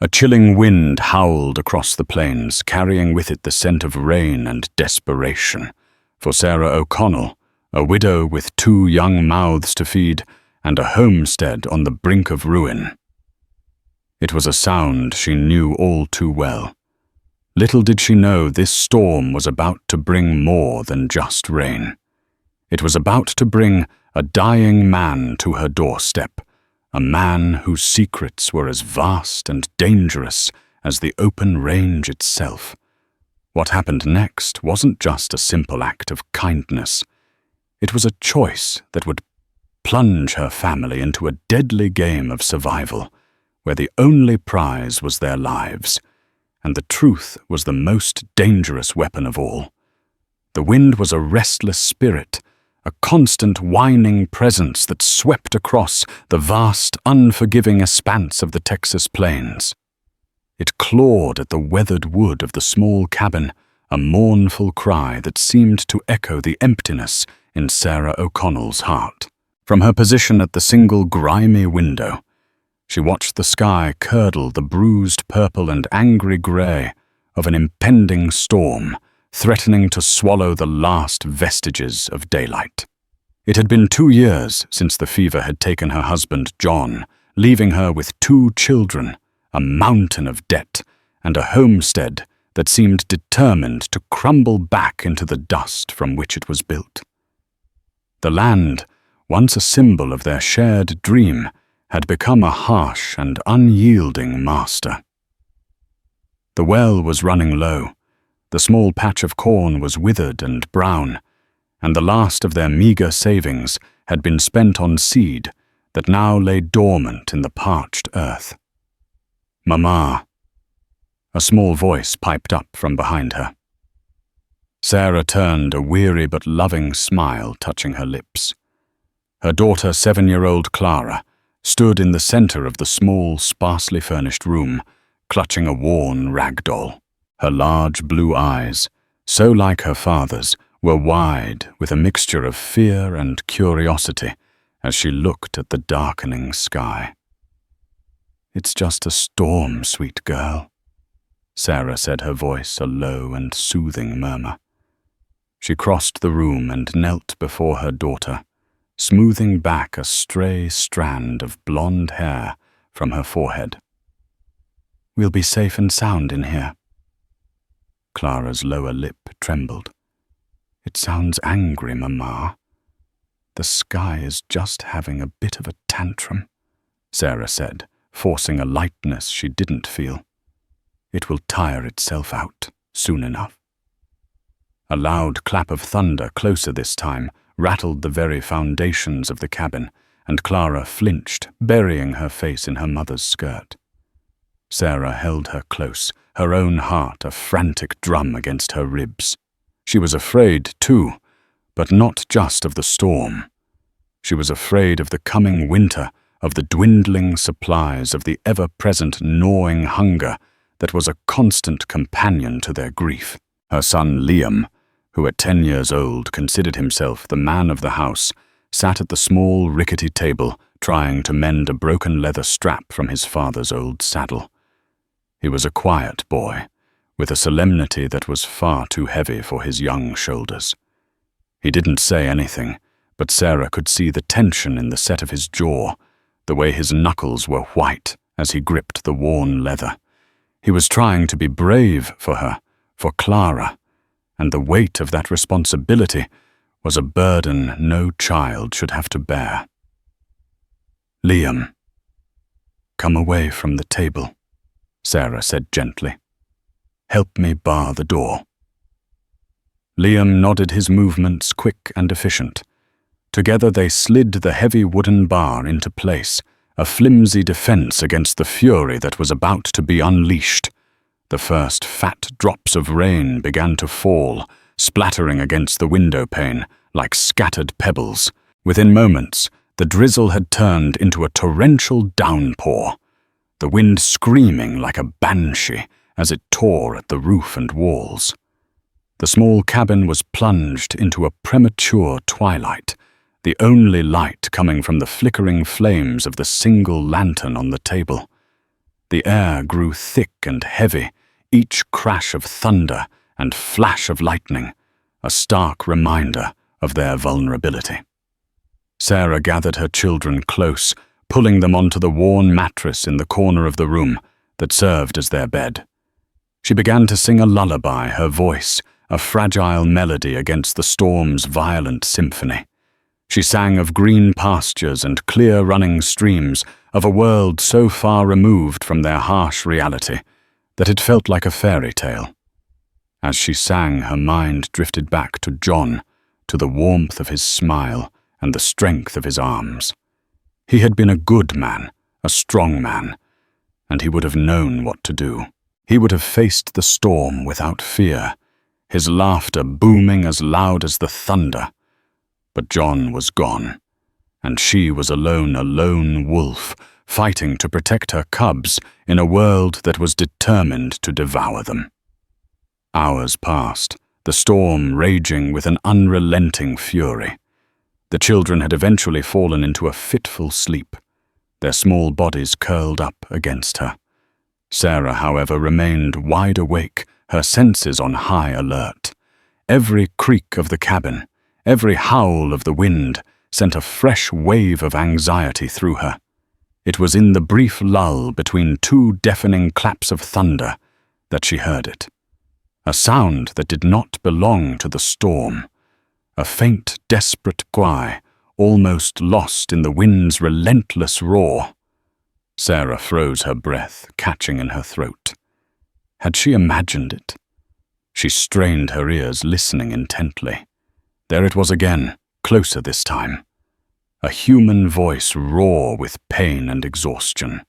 A chilling wind howled across the plains, carrying with it the scent of rain and desperation. For Sarah O'Connell, a widow with 2 young mouths to feed and a homestead on the brink of ruin. It was a sound she knew all too well. Little did she know this storm was about to bring more than just rain. It was about to bring a dying man to her doorstep, a man whose secrets were as vast and dangerous as the open range itself. What happened next wasn't just a simple act of kindness. It was a choice that would plunge her family into a deadly game of survival, where the only prize was their lives, and the truth was the most dangerous weapon of all. The wind was a restless spirit, a constant whining presence that swept across the vast, unforgiving expanse of the Texas plains. It clawed at the weathered wood of the small cabin, a mournful cry that seemed to echo the emptiness in Sarah O'Connell's heart. From her position at the single grimy window, she watched the sky curdle the bruised purple and angry grey of an impending storm, threatening to swallow the last vestiges of daylight. It had been 2 years since the fever had taken her husband, John, leaving her with 2 children, a mountain of debt, and a homestead that seemed determined to crumble back into the dust from which it was built. The land, once a symbol of their shared dream, had become a harsh and unyielding master. The well was running low, the small patch of corn was withered and brown, and the last of their meager savings had been spent on seed that now lay dormant in the parched earth. "Mama," a small voice piped up from behind her. Sarah turned, a weary but loving smile touching her lips. Her daughter, 7-year-old Clara, stood in the center of the small, sparsely furnished room, clutching a worn rag doll. Her large blue eyes, so like her father's, were wide with a mixture of fear and curiosity as she looked at the darkening sky. "It's just a storm, sweet girl," Sarah said, her voice a low and soothing murmur. She crossed the room and knelt before her daughter, smoothing back a stray strand of blonde hair from her forehead. "We'll be safe and sound in here." Clara's lower lip trembled. "It sounds angry, Mama. The sky is just having a bit of a tantrum," Sarah said, forcing a lightness she didn't feel. "It will tire itself out soon enough." A loud clap of thunder, closer this time, rattled the very foundations of the cabin, and Clara flinched, burying her face in her mother's skirt. Sarah held her close, her own heart a frantic drum against her ribs. She was afraid, too, but not just of the storm. She was afraid of the coming winter, of the dwindling supplies, of the ever-present gnawing hunger that was a constant companion to their grief. Her son Liam, who at 10 years old considered himself the man of the house, sat at the small rickety table trying to mend a broken leather strap from his father's old saddle. He was a quiet boy, with a solemnity that was far too heavy for his young shoulders. He didn't say anything, but Sarah could see the tension in the set of his jaw, the way his knuckles were white as he gripped the worn leather. He was trying to be brave for her, for Clara, and the weight of that responsibility was a burden no child should have to bear. "Liam, come away from the table," Sarah said gently. "Help me bar the door." Liam nodded, his movements quick and efficient. Together they slid the heavy wooden bar into place, a flimsy defense against the fury that was about to be unleashed. The first fat drops of rain began to fall, splattering against the window pane like scattered pebbles. Within moments, the drizzle had turned into a torrential downpour, the wind screaming like a banshee as it tore at the roof and walls. The small cabin was plunged into a premature twilight, the only light coming from the flickering flames of the single lantern on the table. The air grew thick and heavy, each crash of thunder and flash of lightning, a stark reminder of their vulnerability. Sarah gathered her children close, pulling them onto the worn mattress in the corner of the room that served as their bed. She began to sing a lullaby, her voice a fragile melody against the storm's violent symphony. She sang of green pastures and clear running streams, of a world so far removed from their harsh reality that it felt like a fairy tale. As she sang, her mind drifted back to John, to the warmth of his smile and the strength of his arms. He had been a good man, a strong man, and he would have known what to do. He would have faced the storm without fear, his laughter booming as loud as the thunder. But John was gone, and she was alone, a lone wolf, fighting to protect her cubs in a world that was determined to devour them. Hours passed, the storm raging with an unrelenting fury. The children had eventually fallen into a fitful sleep, their small bodies curled up against her. Sarah, however, remained wide awake, her senses on high alert. Every creak of the cabin, every howl of the wind sent a fresh wave of anxiety through her. It was in the brief lull between two deafening claps of thunder that she heard it. A sound that did not belong to the storm. A faint, desperate cry, almost lost in the wind's relentless roar. Sarah froze her breath, catching in her throat. Had she imagined it? She strained her ears, listening intently. There it was again, closer this time. A human voice raw with pain and exhaustion.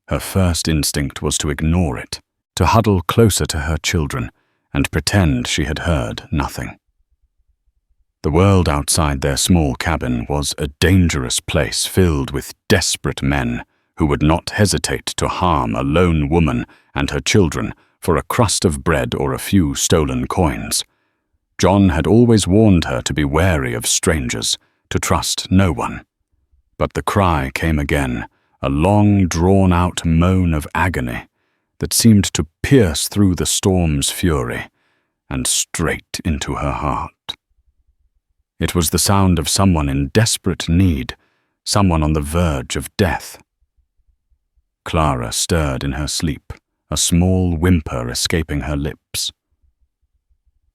Her first instinct was to ignore it, to huddle closer to her children and pretend she had heard nothing. The world outside their small cabin was a dangerous place filled with desperate men who would not hesitate to harm a lone woman and her children for a crust of bread or a few stolen coins. John had always warned her to be wary of strangers, to trust no one. But the cry came again, a long, drawn-out moan of agony that seemed to pierce through the storm's fury and straight into her heart. It was the sound of someone in desperate need, someone on the verge of death. Clara stirred in her sleep, a small whimper escaping her lips.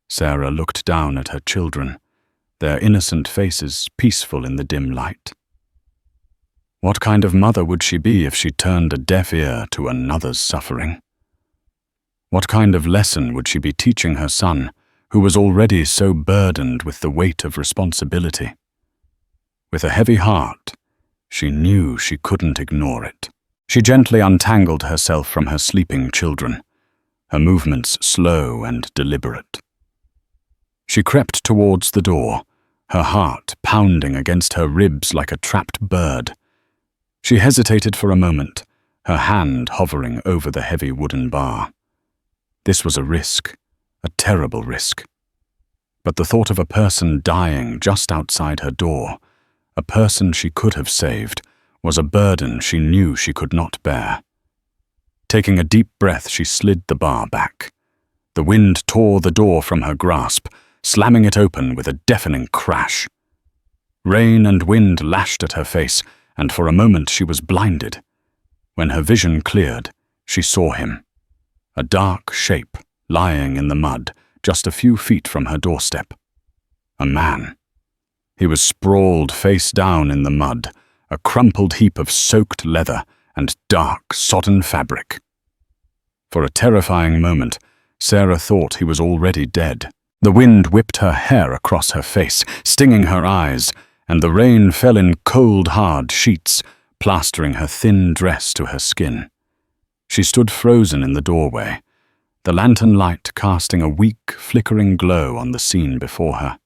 Sarah looked down at her children, their innocent faces peaceful in the dim light. What kind of mother would she be if she turned a deaf ear to another's suffering? What kind of lesson would she be teaching her son, who was already so burdened with the weight of responsibility? With a heavy heart, she knew she couldn't ignore it. She gently untangled herself from her sleeping children, her movements slow and deliberate. She crept towards the door, her heart pounding against her ribs like a trapped bird. She hesitated for a moment, her hand hovering over the heavy wooden bar. This was a risk, a terrible risk. But the thought of a person dying just outside her door, a person she could have saved, was a burden she knew she could not bear. Taking a deep breath, she slid the bar back. The wind tore the door from her grasp, slamming it open with a deafening crash. Rain and wind lashed at her face, and for a moment she was blinded. When her vision cleared, she saw him. A dark shape lying in the mud, just a few feet from her doorstep. A man. He was sprawled face down in the mud, a crumpled heap of soaked leather and dark, sodden fabric. For a terrifying moment, Sarah thought he was already dead. The wind whipped her hair across her face, stinging her eyes, and the rain fell in cold, hard sheets, plastering her thin dress to her skin. She stood frozen in the doorway, the lantern light casting a weak, flickering glow on the scene before her.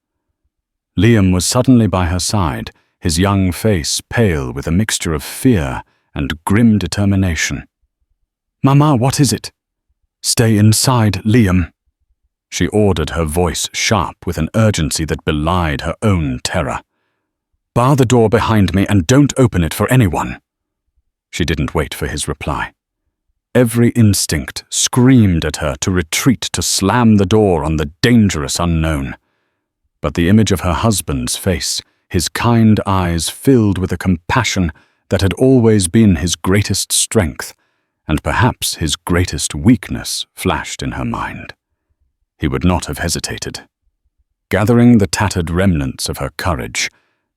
Liam was suddenly by her side, his young face pale with a mixture of fear and grim determination. "Mama, what is it?" "Stay inside, Liam," she ordered, her voice sharp with an urgency that belied her own terror. "Bar the door behind me and don't open it for anyone." She didn't wait for his reply. Every instinct screamed at her to retreat, to slam the door on the dangerous unknown. But the image of her husband's face, his kind eyes filled with a compassion that had always been his greatest strength, and perhaps his greatest weakness, flashed in her mind. He would not have hesitated. Gathering the tattered remnants of her courage,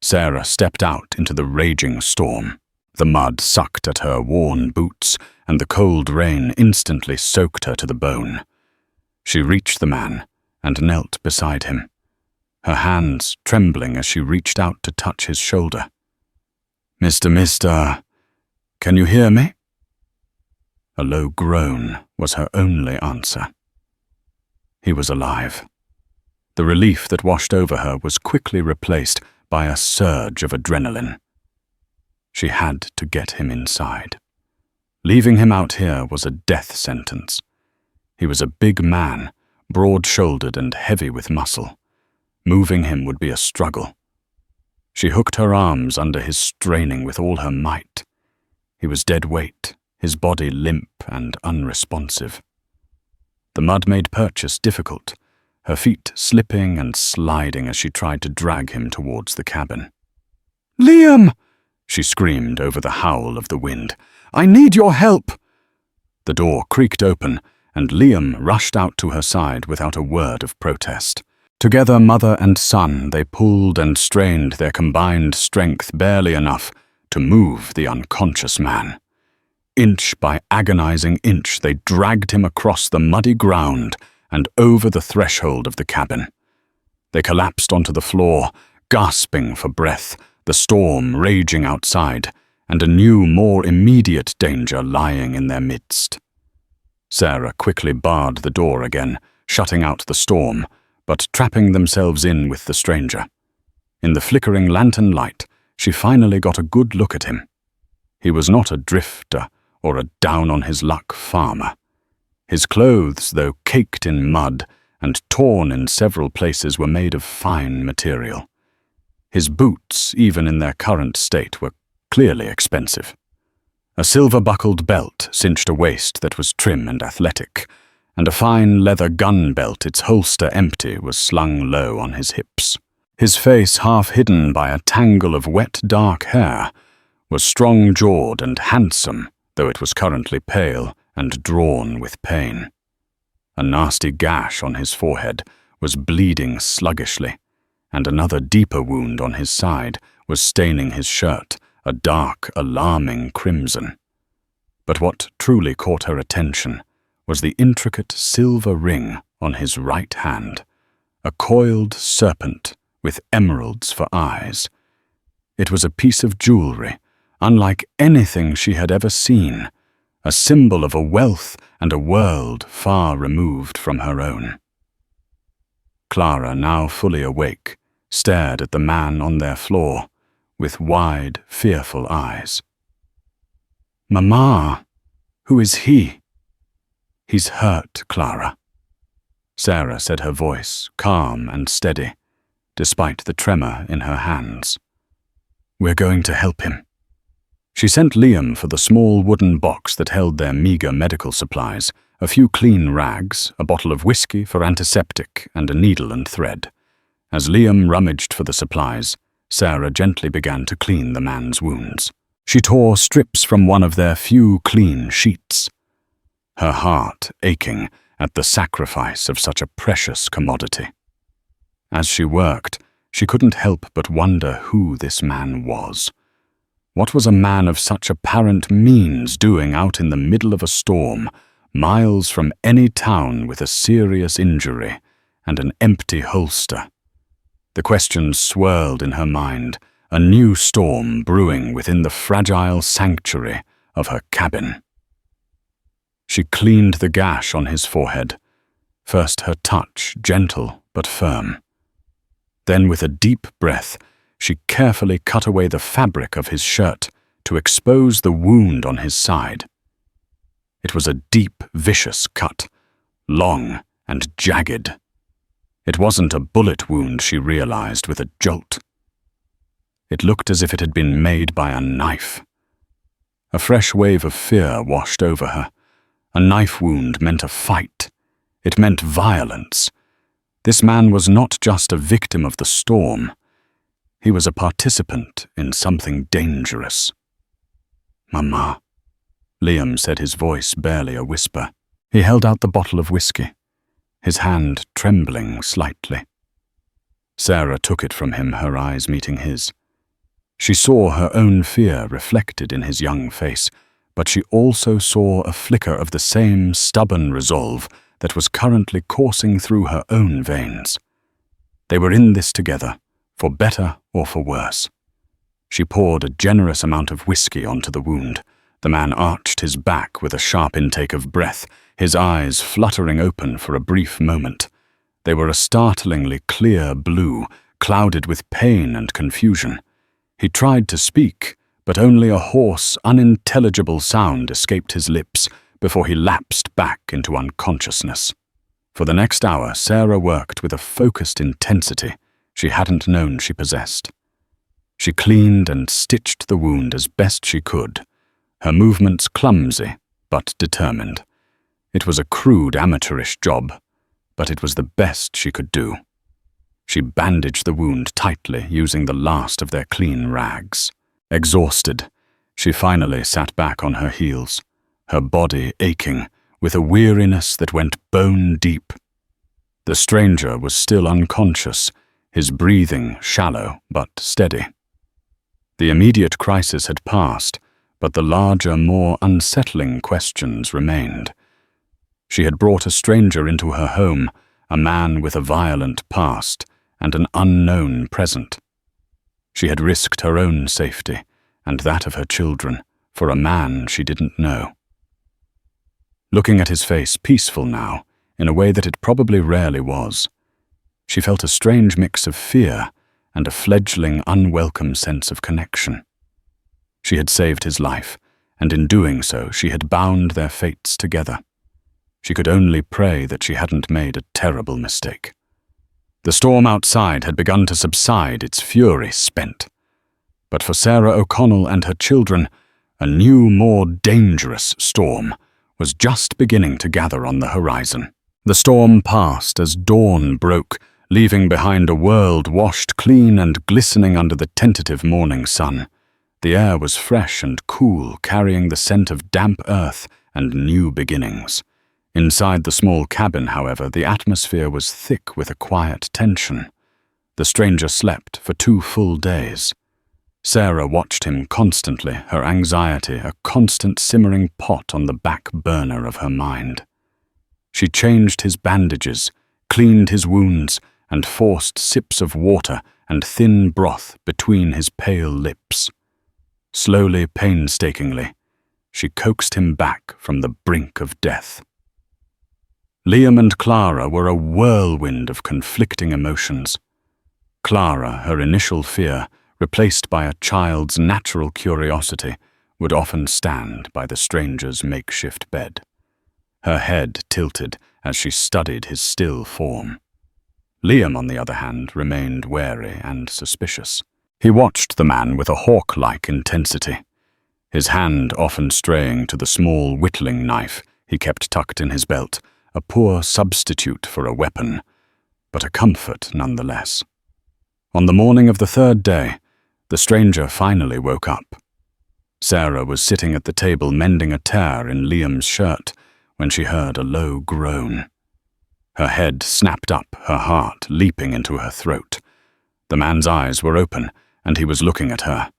Sarah stepped out into the raging storm. The mud sucked at her worn boots, and the cold rain instantly soaked her to the bone. She reached the man and knelt beside him, her hands trembling as she reached out to touch his shoulder. Mister, can you hear me?" A low groan was her only answer. He was alive. The relief that washed over her was quickly replaced by a surge of adrenaline. She had to get him inside. Leaving him out here was a death sentence. He was a big man, broad-shouldered and heavy with muscle. Moving him would be a struggle. She hooked her arms under his, straining with all her might. He was dead weight, his body limp and unresponsive. The mud made purchase difficult, her feet slipping and sliding as she tried to drag him towards the cabin. "Liam!" she screamed over the howl of the wind. "I need your help!" The door creaked open, and Liam rushed out to her side without a word of protest. Together, mother and son, they pulled and strained, their combined strength barely enough to move the unconscious man. Inch by agonizing inch, they dragged him across the muddy ground and over the threshold of the cabin. They collapsed onto the floor, gasping for breath, the storm raging outside, and a new, more immediate danger lying in their midst. Sarah quickly barred the door again, shutting out the storm, but trapping themselves in with the stranger. In the flickering lantern light, she finally got a good look at him. He was not a drifter or a down-on-his-luck farmer. His clothes, though caked in mud and torn in several places, were made of fine material. His boots, even in their current state, were clearly expensive. A silver-buckled belt cinched a waist that was trim and athletic, and a fine leather gun belt, its holster empty, was slung low on his hips. His face, half hidden by a tangle of wet dark hair, was strong-jawed and handsome, though it was currently pale and drawn with pain. A nasty gash on his forehead was bleeding sluggishly, and another deeper wound on his side was staining his shirt, a dark, alarming crimson. But what truly caught her attention was the intricate silver ring on his right hand, a coiled serpent with emeralds for eyes. It was a piece of jewelry, unlike anything she had ever seen, a symbol of a wealth and a world far removed from her own. Clara, now fully awake, stared at the man on their floor with wide, fearful eyes. "Mama, who is he?" "He's hurt, Clara," Sarah said, her voice calm and steady, despite the tremor in her hands. "We're going to help him." She sent Liam for the small wooden box that held their meager medical supplies, a few clean rags, a bottle of whiskey for antiseptic, and a needle and thread. As Liam rummaged for the supplies, Sarah gently began to clean the man's wounds. She tore strips from one of their few clean sheets, her heart aching at the sacrifice of such a precious commodity. As she worked, she couldn't help but wonder who this man was. What was a man of such apparent means doing out in the middle of a storm, miles from any town, with a serious injury and an empty holster? The questions swirled in her mind, a new storm brewing within the fragile sanctuary of her cabin. She cleaned the gash on his forehead, first her touch gentle but firm. Then, with a deep breath, she carefully cut away the fabric of his shirt to expose the wound on his side. It was a deep, vicious cut, long and jagged. It wasn't a bullet wound, she realized with a jolt. It looked as if it had been made by a knife. A fresh wave of fear washed over her, A knife wound meant a fight. It meant violence. This man was not just a victim of the storm. He was a participant in something dangerous. "Mama," Liam said, his voice barely a whisper. He held out the bottle of whiskey, his hand trembling slightly. Sarah took it from him, her eyes meeting his. She saw her own fear reflected in his young face, but she also saw a flicker of the same stubborn resolve that was currently coursing through her own veins. They were in this together, for better or for worse. She poured a generous amount of whiskey onto the wound. The man arched his back with a sharp intake of breath, his eyes fluttering open for a brief moment. They were a startlingly clear blue, clouded with pain and confusion. He tried to speak, but only a hoarse, unintelligible sound escaped his lips before he lapsed back into unconsciousness. For the next hour, Sarah worked with a focused intensity she hadn't known she possessed. She cleaned and stitched the wound as best she could, her movements clumsy but determined. It was a crude, amateurish job, but it was the best she could do. She bandaged the wound tightly, using the last of their clean rags. Exhausted, she finally sat back on her heels, her body aching with a weariness that went bone deep. The stranger was still unconscious, his breathing shallow but steady. The immediate crisis had passed, but the larger, more unsettling questions remained. She had brought a stranger into her home, a man with a violent past and an unknown present. She had risked her own safety and that of her children for a man she didn't know. Looking at his face, peaceful now, in a way that it probably rarely was, she felt a strange mix of fear and a fledgling, unwelcome sense of connection. She had saved his life, and in doing so she had bound their fates together. She could only pray that she hadn't made a terrible mistake. The storm outside had begun to subside, its fury spent. But for Sarah O'Connell and her children, a new, more dangerous storm was just beginning to gather on the horizon. The storm passed as dawn broke, leaving behind a world washed clean and glistening under the tentative morning sun. The air was fresh and cool, carrying the scent of damp earth and new beginnings. Inside the small cabin, however, the atmosphere was thick with a quiet tension. The stranger slept for 2 full days. Sarah watched him constantly, her anxiety a constant simmering pot on the back burner of her mind. She changed his bandages, cleaned his wounds, and forced sips of water and thin broth between his pale lips. Slowly, painstakingly, she coaxed him back from the brink of death. Liam and Clara were a whirlwind of conflicting emotions. Clara, her initial fear, replaced by a child's natural curiosity, would often stand by the stranger's makeshift bed. Her head tilted as she studied his still form. Liam, on the other hand, remained wary and suspicious. He watched the man with a hawk-like intensity, his hand often straying to the small whittling knife he kept tucked in his belt, a poor substitute for a weapon, but a comfort nonetheless. On the morning of the 3rd day, the stranger finally woke up. Sarah was sitting at the table mending a tear in Liam's shirt when she heard a low groan. Her head snapped up, her heart leaping into her throat. The man's eyes were open, and he was looking at her.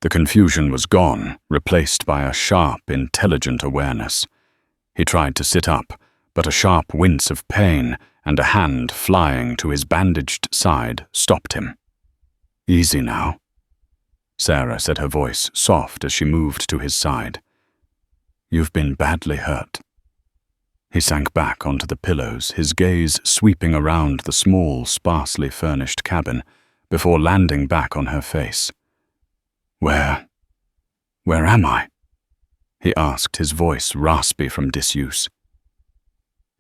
The confusion was gone, replaced by a sharp, intelligent awareness. He tried to sit up, but a sharp wince of pain and a hand flying to his bandaged side stopped him. "Easy now," Sarah said, her voice soft as she moved to his side. "You've been badly hurt." He sank back onto the pillows, his gaze sweeping around the small, sparsely furnished cabin before landing back on her face. Where am I?" he asked, his voice raspy from disuse.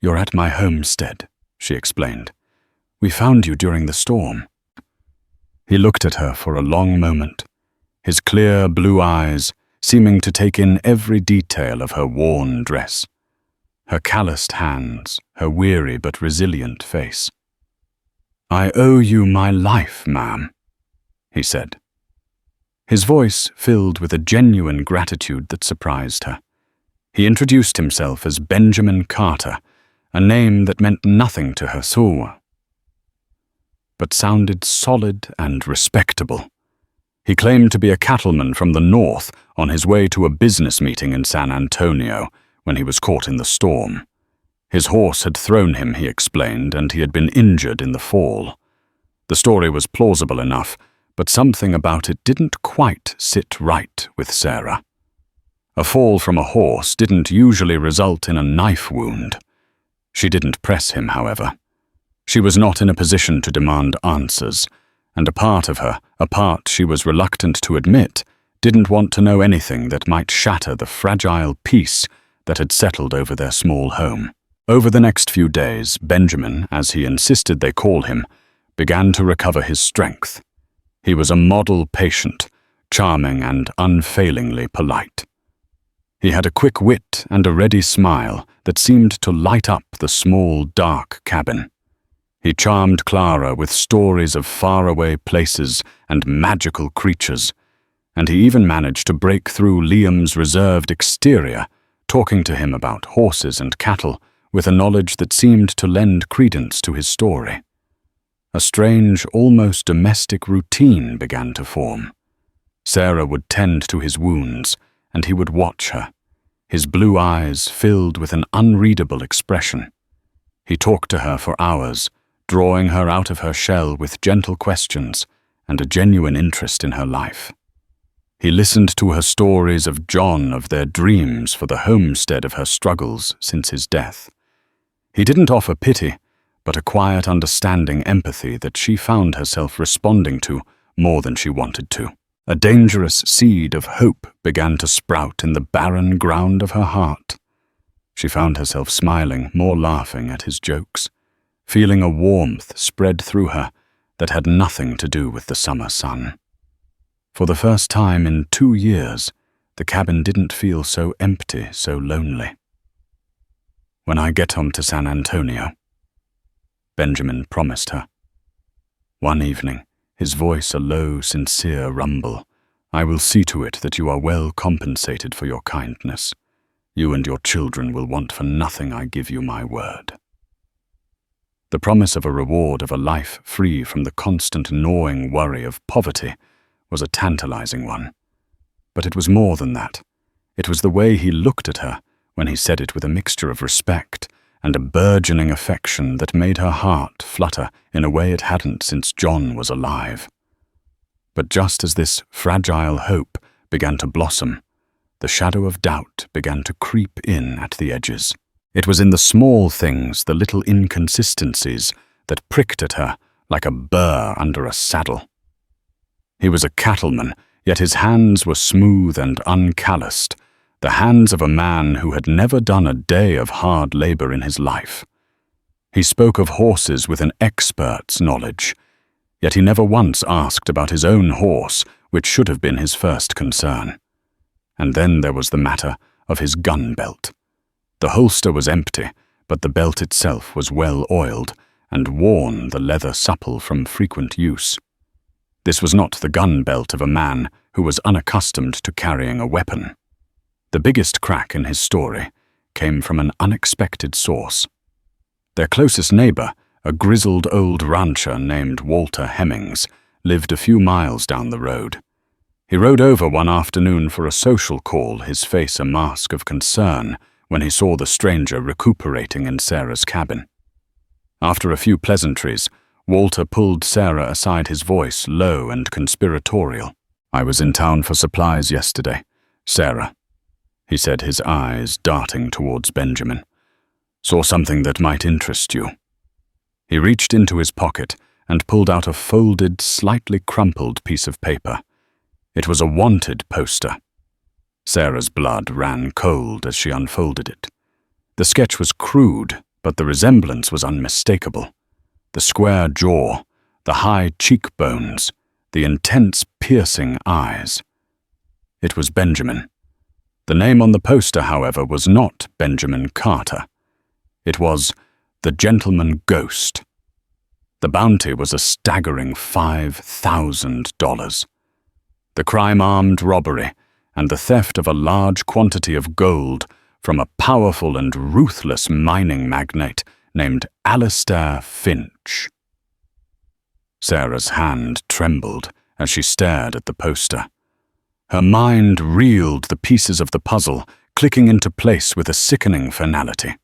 "You're at my homestead," she explained. "We found you during the storm." He looked at her for a long moment, his clear blue eyes seeming to take in every detail of her worn dress. her calloused hands, her weary but resilient face. "I owe you my life, ma'am," he said. His voice filled with a genuine gratitude that surprised her. He introduced himself as Benjamin Carter, a name that meant nothing to her soul, but sounded solid and respectable. He claimed to be a cattleman from the north on his way to a business meeting in San Antonio when he was caught in the storm. His horse had thrown him, he explained, and he had been injured in the fall. The story was plausible enough, but something about it didn't quite sit right with Sarah. A fall from a horse didn't usually result in a knife wound. She didn't press him, however. She was not in a position to demand answers, and a part of her, a part she was reluctant to admit, didn't want to know anything that might shatter the fragile peace that had settled over their small home. Over the next few days, Benjamin, as he insisted they call him, began to recover his strength. He was a model patient, charming and unfailingly polite. He had a quick wit and a ready smile that seemed to light up the small, dark cabin. He charmed Clara with stories of faraway places and magical creatures, and he even managed to break through Liam's reserved exterior, talking to him about horses and cattle with a knowledge that seemed to lend credence to his story. A strange, almost domestic routine began to form. Sarah would tend to his wounds, and he would watch her, his blue eyes filled with an unreadable expression. He talked to her for hours, drawing her out of her shell with gentle questions and a genuine interest in her life. He listened to her stories of John, of their dreams for the homestead, of her struggles since his death. He didn't offer pity, but a quiet, understanding empathy that she found herself responding to more than she wanted to. A dangerous seed of hope began to sprout in the barren ground of her heart. She found herself smiling, more laughing at his jokes, feeling a warmth spread through her that had nothing to do with the summer sun. For the first time in 2 years, the cabin didn't feel so empty, so lonely. "When I get home to San Antonio," Benjamin promised her. One evening, his voice a low, sincere rumble, "I will see to it that you are well compensated for your kindness. You and your children will want for nothing, I give you my word." The promise of a reward of a life free from the constant gnawing worry of poverty was a tantalizing one. But it was more than that. It was the way he looked at her when he said it, with a mixture of respect and a burgeoning affection that made her heart flutter in a way it hadn't since John was alive. But just as this fragile hope began to blossom, the shadow of doubt began to creep in at the edges. It was in the small things, the little inconsistencies, that pricked at her like a burr under a saddle. He was a cattleman, yet his hands were smooth and uncalloused, the hands of a man who had never done a day of hard labor in his life. He spoke of horses with an expert's knowledge, yet he never once asked about his own horse, which should have been his first concern. And then there was the matter of his gun belt. The holster was empty, but the belt itself was well oiled, and worn, the leather supple from frequent use. This was not the gun belt of a man who was unaccustomed to carrying a weapon. The biggest crack in his story came from an unexpected source. Their closest neighbor, a grizzled old rancher named Walter Hemmings, lived a few miles down the road. He rode over one afternoon for a social call, his face a mask of concern when he saw the stranger recuperating in Sarah's cabin. After a few pleasantries, Walter pulled Sarah aside, his voice low and conspiratorial. "I was in town for supplies yesterday, Sarah," he said, his eyes darting towards Benjamin. "Saw something that might interest you." He reached into his pocket and pulled out a folded, slightly crumpled piece of paper. It was a wanted poster. Sarah's blood ran cold as she unfolded it. The sketch was crude, but the resemblance was unmistakable. The square jaw, the high cheekbones, the intense, piercing eyes. It was Benjamin. The name on the poster, however, was not Benjamin Carter. It was The Gentleman Ghost. The bounty was a staggering $5,000. The crime-armed robbery and the theft of a large quantity of gold from a powerful and ruthless mining magnate named Alistair Finch. Sarah's hand trembled as she stared at the poster. Her mind reeled the pieces of the puzzle, clicking into place with a sickening finality.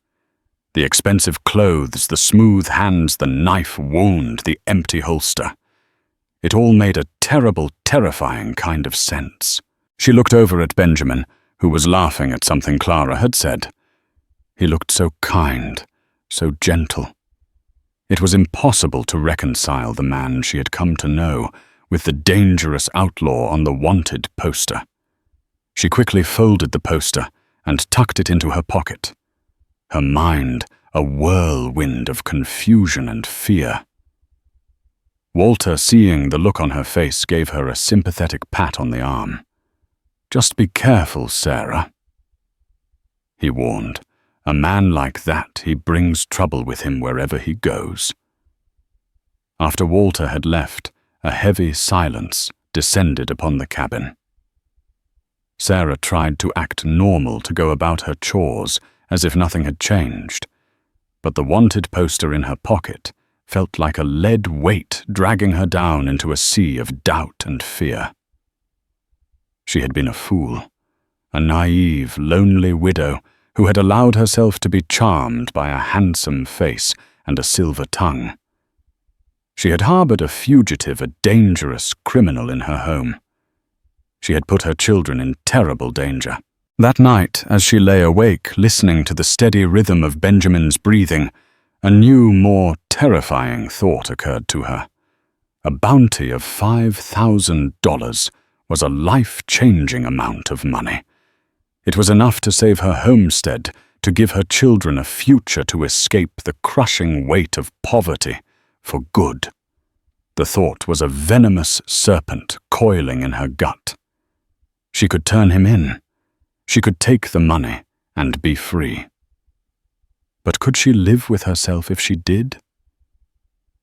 The expensive clothes, the smooth hands, the knife wound, the empty holster. It all made a terrible, terrifying kind of sense. She looked over at Benjamin, who was laughing at something Clara had said. He looked so kind, so gentle. It was impossible to reconcile the man she had come to know with the dangerous outlaw on the wanted poster. She quickly folded the poster and tucked it into her pocket. Her mind a whirlwind of confusion and fear. Walter, seeing the look on her face, gave her a sympathetic pat on the arm. "Just be careful, Sarah," he warned. "A man like that, he brings trouble with him wherever he goes." After Walter had left, a heavy silence descended upon the cabin. Sarah tried to act normal, to go about her chores as if nothing had changed, but the wanted poster in her pocket felt like a lead weight dragging her down into a sea of doubt and fear. She had been a fool, a naive, lonely widow who had allowed herself to be charmed by a handsome face and a silver tongue. She had harbored a fugitive, a dangerous criminal in her home. She had put her children in terrible danger. That night, as she lay awake, listening to the steady rhythm of Benjamin's breathing, a new, more terrifying thought occurred to her. A bounty of $5,000 was a life-changing amount of money. It was enough to save her homestead, to give her children a future, to escape the crushing weight of poverty for good. The thought was a venomous serpent coiling in her gut. She could turn him in. She could take the money and be free. But could she live with herself if she did?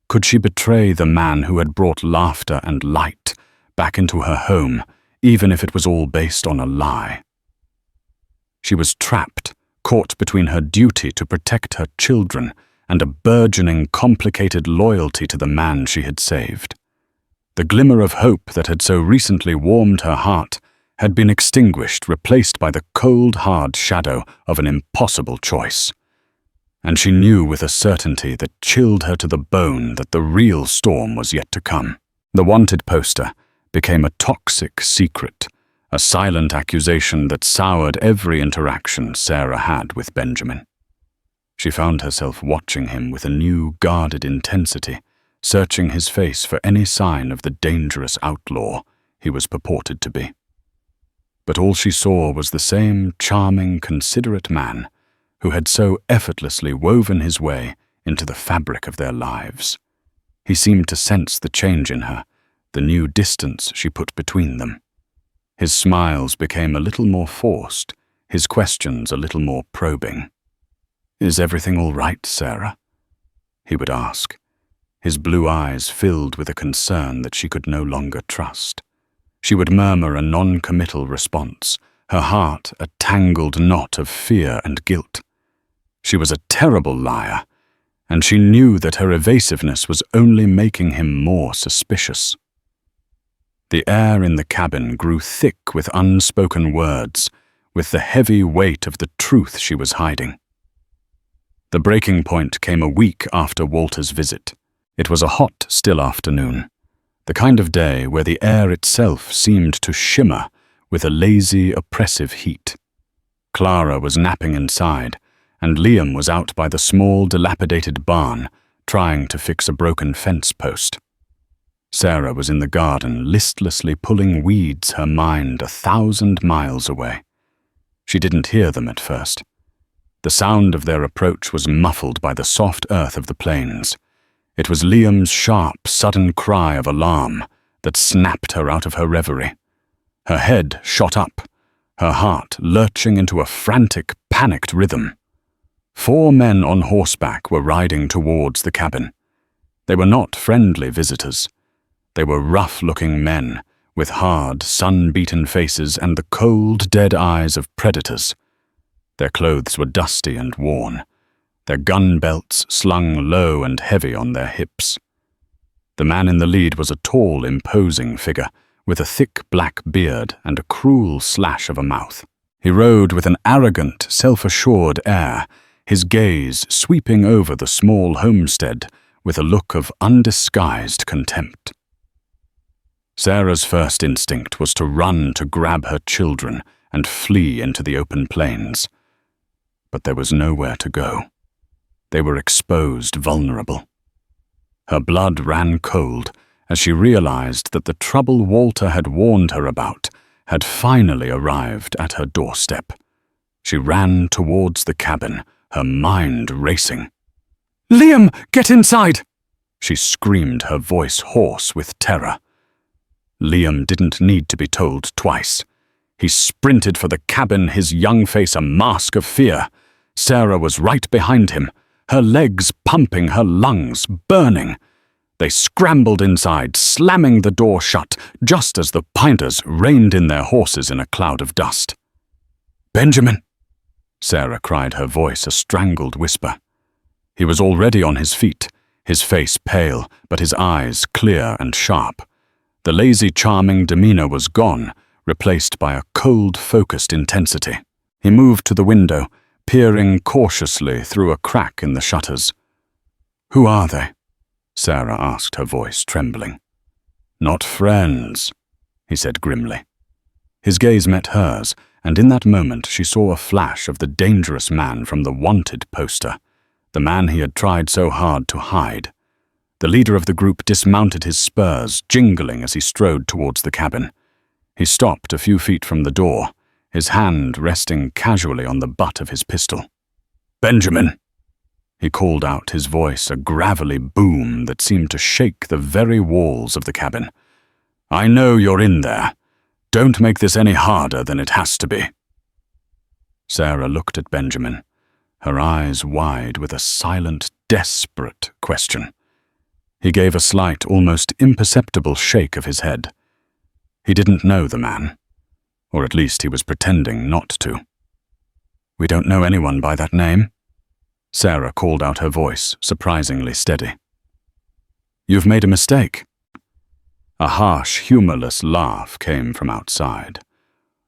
Could she betray the man who had brought laughter and light back into her home, even if it was all based on a lie? She was trapped, caught between her duty to protect her children and a burgeoning, complicated loyalty to the man she had saved. The glimmer of hope that had so recently warmed her heart had been extinguished, replaced by the cold, hard shadow of an impossible choice. And she knew with a certainty that chilled her to the bone that the real storm was yet to come. The wanted poster became a toxic secret, a silent accusation that soured every interaction Sarah had with Benjamin. She found herself watching him with a new, guarded intensity, searching his face for any sign of the dangerous outlaw he was purported to be. But all she saw was the same charming, considerate man who had so effortlessly woven his way into the fabric of their lives. He seemed to sense the change in her, the new distance she put between them. His smiles became a little more forced, his questions a little more probing. "Is everything all right, Sarah?" he would ask, his blue eyes filled with a concern that she could no longer trust. She would murmur a non-committal response, her heart a tangled knot of fear and guilt. She was a terrible liar, and she knew that her evasiveness was only making him more suspicious. The air in the cabin grew thick with unspoken words, with the heavy weight of the truth she was hiding. The breaking point came a week after Walter's visit. It was a hot, still afternoon, the kind of day where the air itself seemed to shimmer with a lazy, oppressive heat. Clara was napping inside, and Liam was out by the small, dilapidated barn, trying to fix a broken fence post. Sarah was in the garden, listlessly pulling weeds, her mind 1,000 miles away. She didn't hear them at first. The sound of their approach was muffled by the soft earth of the plains. It was Liam's sharp, sudden cry of alarm that snapped her out of her reverie. Her head shot up, her heart lurching into a frantic, panicked rhythm. 4 men on horseback were riding towards the cabin. They were not friendly visitors. They were rough-looking men, with hard, sun-beaten faces and the cold, dead eyes of predators. Their clothes were dusty and worn, their gun belts slung low and heavy on their hips. The man in the lead was a tall, imposing figure, with a thick black beard and a cruel slash of a mouth. He rode with an arrogant, self-assured air, his gaze sweeping over the small homestead with a look of undisguised contempt. Sarah's first instinct was to run to grab her children and flee into the open plains. But there was nowhere to go. They were exposed, vulnerable. Her blood ran cold as she realized that the trouble Walter had warned her about had finally arrived at her doorstep. She ran towards the cabin, her mind racing. "Liam, get inside!" she screamed, her voice hoarse with terror. Liam didn't need to be told twice. He sprinted for the cabin, his young face a mask of fear. Sarah was right behind him, her legs pumping, her lungs burning. They scrambled inside, slamming the door shut, just as the Pinders reined in their horses in a cloud of dust. "Benjamin!" Sarah cried, her voice a strangled whisper. He was already on his feet, his face pale, but his eyes clear and sharp. The lazy, charming demeanor was gone, replaced by a cold, focused intensity. He moved to the window, peering cautiously through a crack in the shutters. "Who are they?" Sarah asked, her voice trembling. "Not friends," he said grimly. His gaze met hers, and in that moment she saw a flash of the dangerous man from the wanted poster, the man he had tried so hard to hide. The leader of the group dismounted his spurs, jingling as he strode towards the cabin. He stopped a few feet from the door, his hand resting casually on the butt of his pistol. "Benjamin!" He called out, his voice a gravelly boom that seemed to shake the very walls of the cabin. "I know you're in there. Don't make this any harder than it has to be." Sarah looked at Benjamin, her eyes wide with a silent, desperate question. He gave a slight, almost imperceptible shake of his head. He didn't know the man, or at least he was pretending not to. "We don't know anyone by that name," Sarah called out, her voice surprisingly steady. "You've made a mistake." A harsh, humorless laugh came from outside.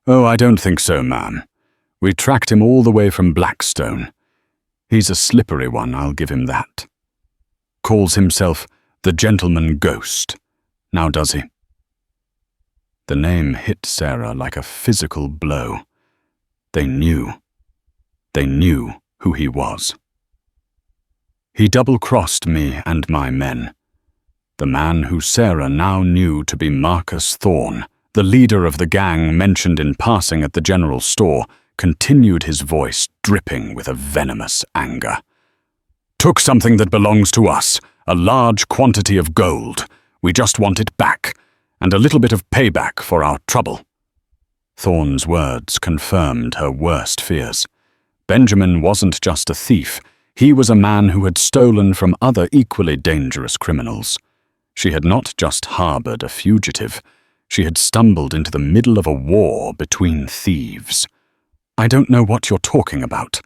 "Oh, I don't think so, ma'am. We tracked him all the way from Blackstone. He's a slippery one, I'll give him that. Calls himself the Gentleman Ghost. Now does he?" The name hit Sarah like a physical blow. They knew. They knew who he was. He double-crossed me and my men. The man who Sarah now knew to be Marcus Thorne, the leader of the gang mentioned in passing at the general store, continued, his voice dripping with a venomous anger. "Took something that belongs to us, a large quantity of gold. We just want it back, and a little bit of payback for our trouble." Thorne's words confirmed her worst fears. Benjamin wasn't just a thief. He was a man who had stolen from other equally dangerous criminals. She had not just harbored a fugitive. She had stumbled into the middle of a war between thieves. "I don't know what you're talking about,"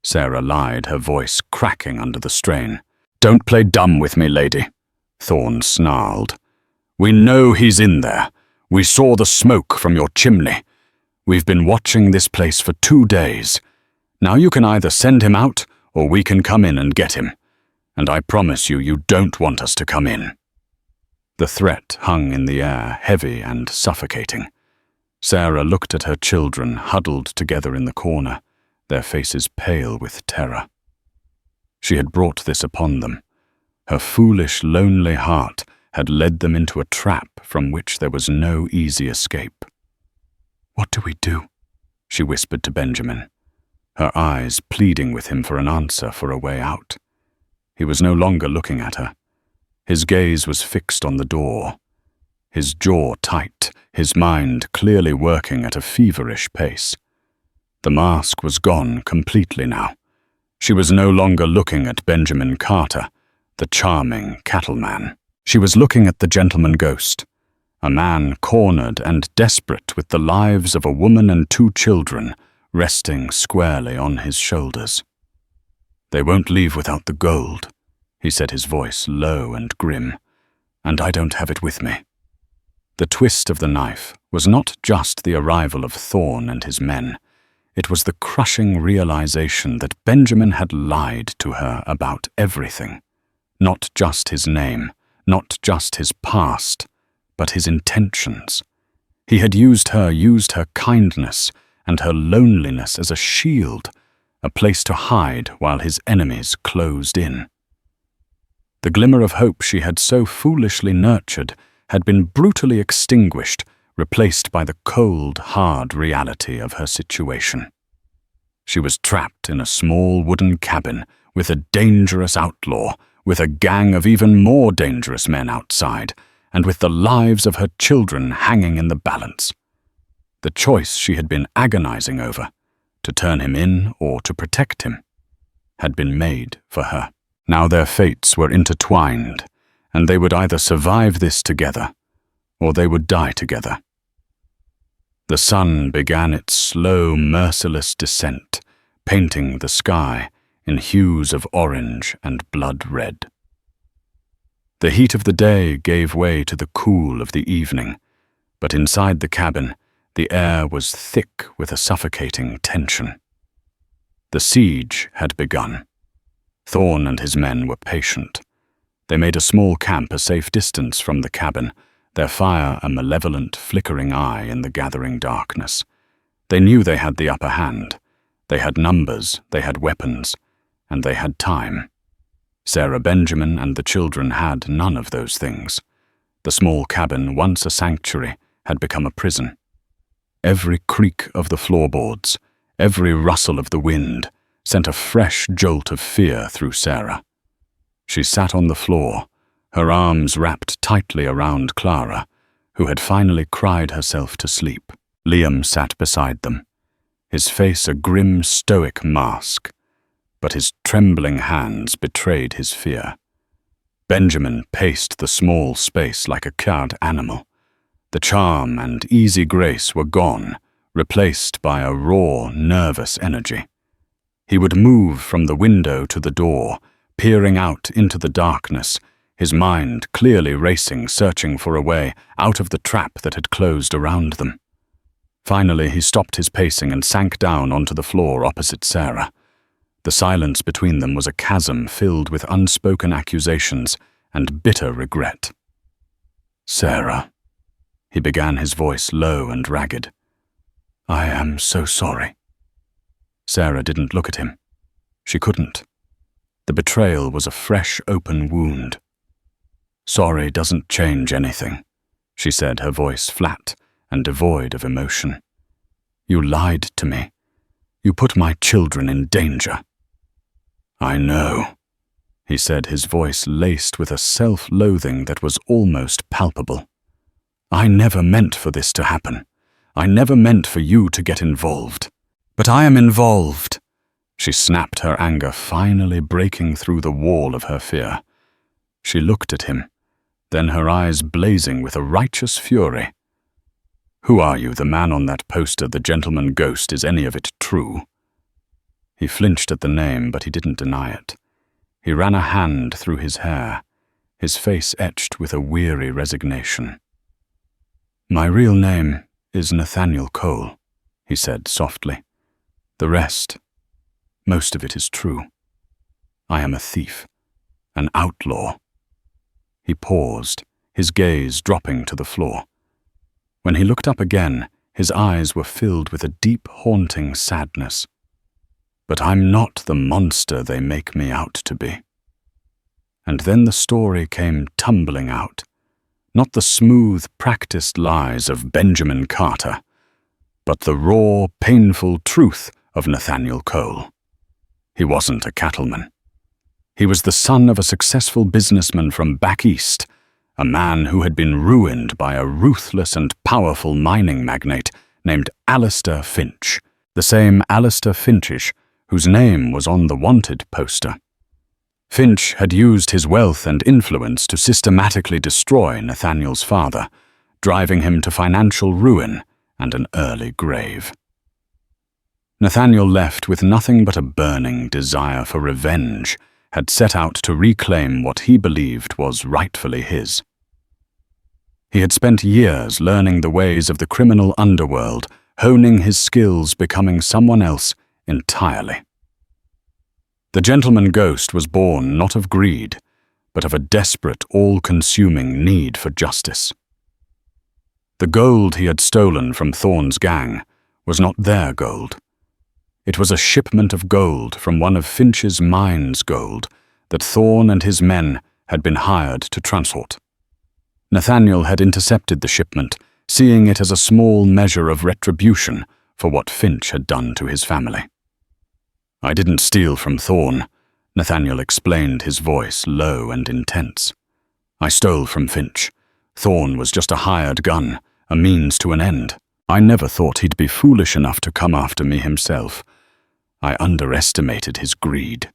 Sarah lied, her voice cracking under the strain. "Don't play dumb with me, lady," Thorne snarled. "We know he's in there. We saw the smoke from your chimney. We've been watching this place for 2 days. Now you can either send him out, or we can come in and get him. And I promise you, you don't want us to come in." The threat hung in the air, heavy and suffocating. Sarah looked at her children huddled together in the corner, their faces pale with terror. She had brought this upon them. Her foolish, lonely heart had led them into a trap from which there was no easy escape. "What do we do?" she whispered to Benjamin, her eyes pleading with him for an answer, for a way out. He was no longer looking at her. His gaze was fixed on the door, his jaw tight, his mind clearly working at a feverish pace. The mask was gone completely now. She was no longer looking at Benjamin Carter, the charming cattleman. She was looking at the gentleman ghost, a man cornered and desperate with the lives of a woman and 2 children resting squarely on his shoulders. "They won't leave without the gold," he said, his voice low and grim, "and I don't have it with me." The twist of the knife was not just the arrival of Thorn and his men. It was the crushing realization that Benjamin had lied to her about everything. Not just his name, not just his past, but his intentions. He had used her kindness and her loneliness as a shield, a place to hide while his enemies closed in. The glimmer of hope she had so foolishly nurtured had been brutally extinguished, replaced by the cold, hard reality of her situation. She was trapped in a small wooden cabin with a dangerous outlaw, with a gang of even more dangerous men outside, and with the lives of her children hanging in the balance. The choice she had been agonizing over, to turn him in or to protect him, had been made for her. Now their fates were intertwined, and they would either survive this together, or they would die together. The sun began its slow, merciless descent, painting the sky in hues of orange and blood red. The heat of the day gave way to the cool of the evening, but inside the cabin, the air was thick with a suffocating tension. The siege had begun. Thorn and his men were patient. They made a small camp a safe distance from the cabin, their fire a malevolent, flickering eye in the gathering darkness. They knew they had the upper hand. They had numbers, they had weapons, and they had time. Sarah Benjamin and the children had none of those things. The small cabin, once a sanctuary, had become a prison. Every creak of the floorboards, every rustle of the wind, sent a fresh jolt of fear through Sarah. She sat on the floor, her arms wrapped tightly around Clara, who had finally cried herself to sleep. Liam sat beside them, his face a grim, stoic mask, but his trembling hands betrayed his fear. Benjamin paced the small space like a cowed animal. The charm and easy grace were gone, replaced by a raw, nervous energy. He would move from the window to the door, peering out into the darkness, his mind clearly racing, searching for a way out of the trap that had closed around them. Finally, he stopped his pacing and sank down onto the floor opposite Sarah. The silence between them was a chasm filled with unspoken accusations and bitter regret. "Sarah," he began, his voice low and ragged, "I am so sorry." Sarah didn't look at him. She couldn't. The betrayal was a fresh, open wound. "Sorry doesn't change anything," she said, her voice flat and devoid of emotion. "You lied to me. You put my children in danger." "I know," he said, his voice laced with a self-loathing that was almost palpable. "I never meant for this to happen. I never meant for you to get involved. But I am involved," she snapped, her anger finally breaking through the wall of her fear. She looked at him, then her eyes blazing with a righteous fury. "Who are you, the man on that poster, the gentleman ghost? Is any of it true?" He flinched at the name, but he didn't deny it. He ran a hand through his hair, his face etched with a weary resignation. "My real name is Nathaniel Cole," he said softly. "The rest, most of it is true. I am a thief, an outlaw." He paused, his gaze dropping to the floor. When he looked up again, his eyes were filled with a deep, haunting sadness. "But I'm not the monster they make me out to be." And then the story came tumbling out. Not the smooth, practiced lies of Benjamin Carter, but the raw, painful truth of Nathaniel Cole. He wasn't a cattleman. He was the son of a successful businessman from back east, a man who had been ruined by a ruthless and powerful mining magnate named Alistair Finch, the same Alistair Finch whose name was on the wanted poster. Finch had used his wealth and influence to systematically destroy Nathaniel's father, driving him to financial ruin and an early grave. Nathaniel, left with nothing but a burning desire for revenge, had set out to reclaim what he believed was rightfully his. He had spent years learning the ways of the criminal underworld, honing his skills, becoming someone else entirely. The gentleman ghost was born not of greed, but of a desperate, all-consuming need for justice. The gold he had stolen from Thorne's gang was not their gold. It was a shipment of gold from one of Finch's mines' gold that Thorne and his men had been hired to transport. Nathaniel had intercepted the shipment, seeing it as a small measure of retribution for what Finch had done to his family. "I didn't steal from Thorne," Nathaniel explained, his voice low and intense. "I stole from Finch. Thorne was just a hired gun, a means to an end. I never thought he'd be foolish enough to come after me himself. I underestimated his greed."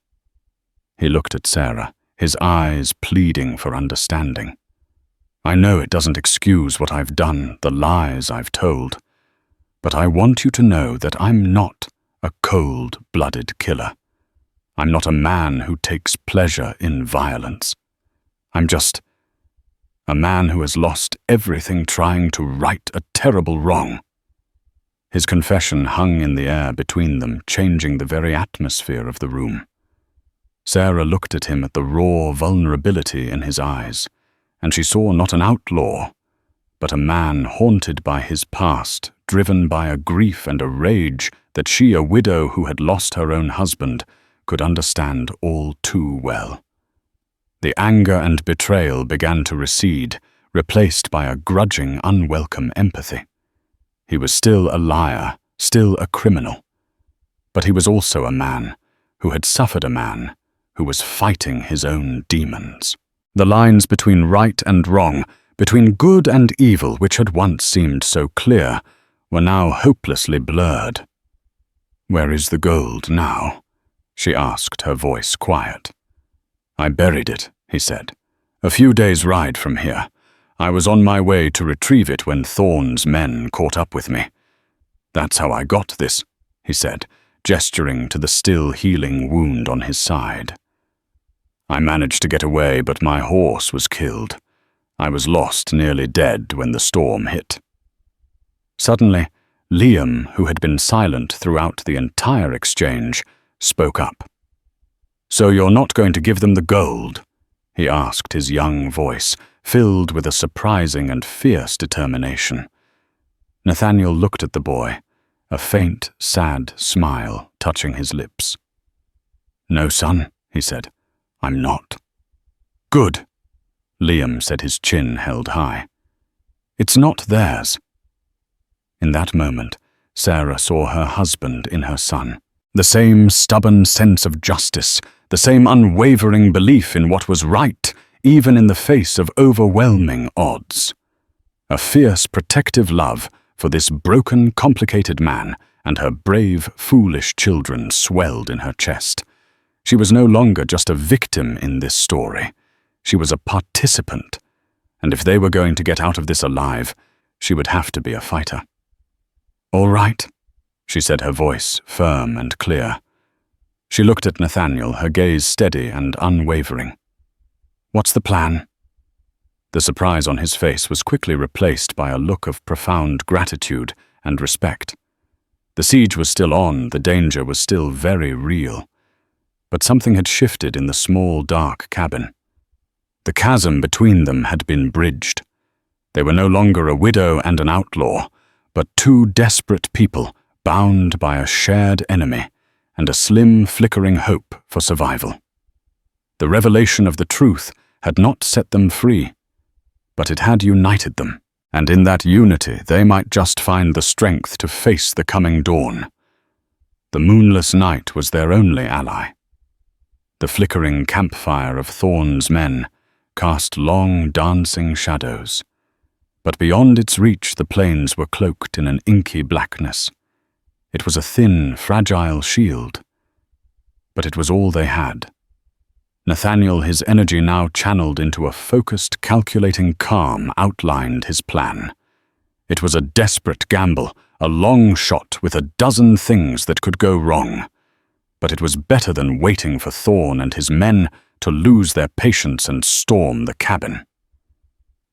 He looked at Sarah, his eyes pleading for understanding. "I know it doesn't excuse what I've done, the lies I've told, but I want you to know that I'm not a cold-blooded killer. I'm not a man who takes pleasure in violence. I'm just a man who has lost everything trying to right a terrible wrong." His confession hung in the air between them, changing the very atmosphere of the room. Sarah looked at him, at the raw vulnerability in his eyes, and she saw not an outlaw, but a man haunted by his past, driven by a grief and a rage that she, a widow who had lost her own husband, could understand all too well. The anger and betrayal began to recede, replaced by a grudging, unwelcome empathy. He was still a liar, still a criminal, but he was also a man who had suffered, a man who was fighting his own demons. The lines between right and wrong, between good and evil, which had once seemed so clear, were now hopelessly blurred. "Where is the gold now?" she asked, her voice quiet. "I buried it," he said. "A few days' ride from here. I was on my way to retrieve it when Thorne's men caught up with me. That's how I got this," he said, gesturing to the still healing wound on his side. "I managed to get away, but my horse was killed. I was lost, nearly dead, when the storm hit." Suddenly, Liam, who had been silent throughout the entire exchange, spoke up. "So you're not going to give them the gold?" he asked, his young voice filled with a surprising and fierce determination. Nathaniel looked at the boy, a faint, sad smile touching his lips. "No, son," he said. "I'm not." "Good," Liam said, his chin held high. "It's not theirs." In that moment, Sarah saw her husband in her son. The same stubborn sense of justice, the same unwavering belief in what was right, even in the face of overwhelming odds. A fierce, protective love for this broken, complicated man and her brave, foolish children swelled in her chest. She was no longer just a victim in this story. She was a participant, and if they were going to get out of this alive, she would have to be a fighter. "All right," she said, her voice firm and clear. She looked at Nathaniel, her gaze steady and unwavering. "What's the plan?" The surprise on his face was quickly replaced by a look of profound gratitude and respect. The siege was still on, the danger was still very real. But something had shifted in the small, dark cabin. The chasm between them had been bridged. They were no longer a widow and an outlaw, but two desperate people bound by a shared enemy and a slim, flickering hope for survival. The revelation of the truth had not set them free, but it had united them, and in that unity they might just find the strength to face the coming dawn. The moonless night was their only ally. The flickering campfire of Thorne's men cast long, dancing shadows, but beyond its reach the plains were cloaked in an inky blackness. It was a thin, fragile shield, but it was all they had. Nathaniel, his energy now channeled into a focused, calculating calm, outlined his plan. It was a desperate gamble, a long shot with a dozen things that could go wrong. But it was better than waiting for Thorn and his men to lose their patience and storm the cabin.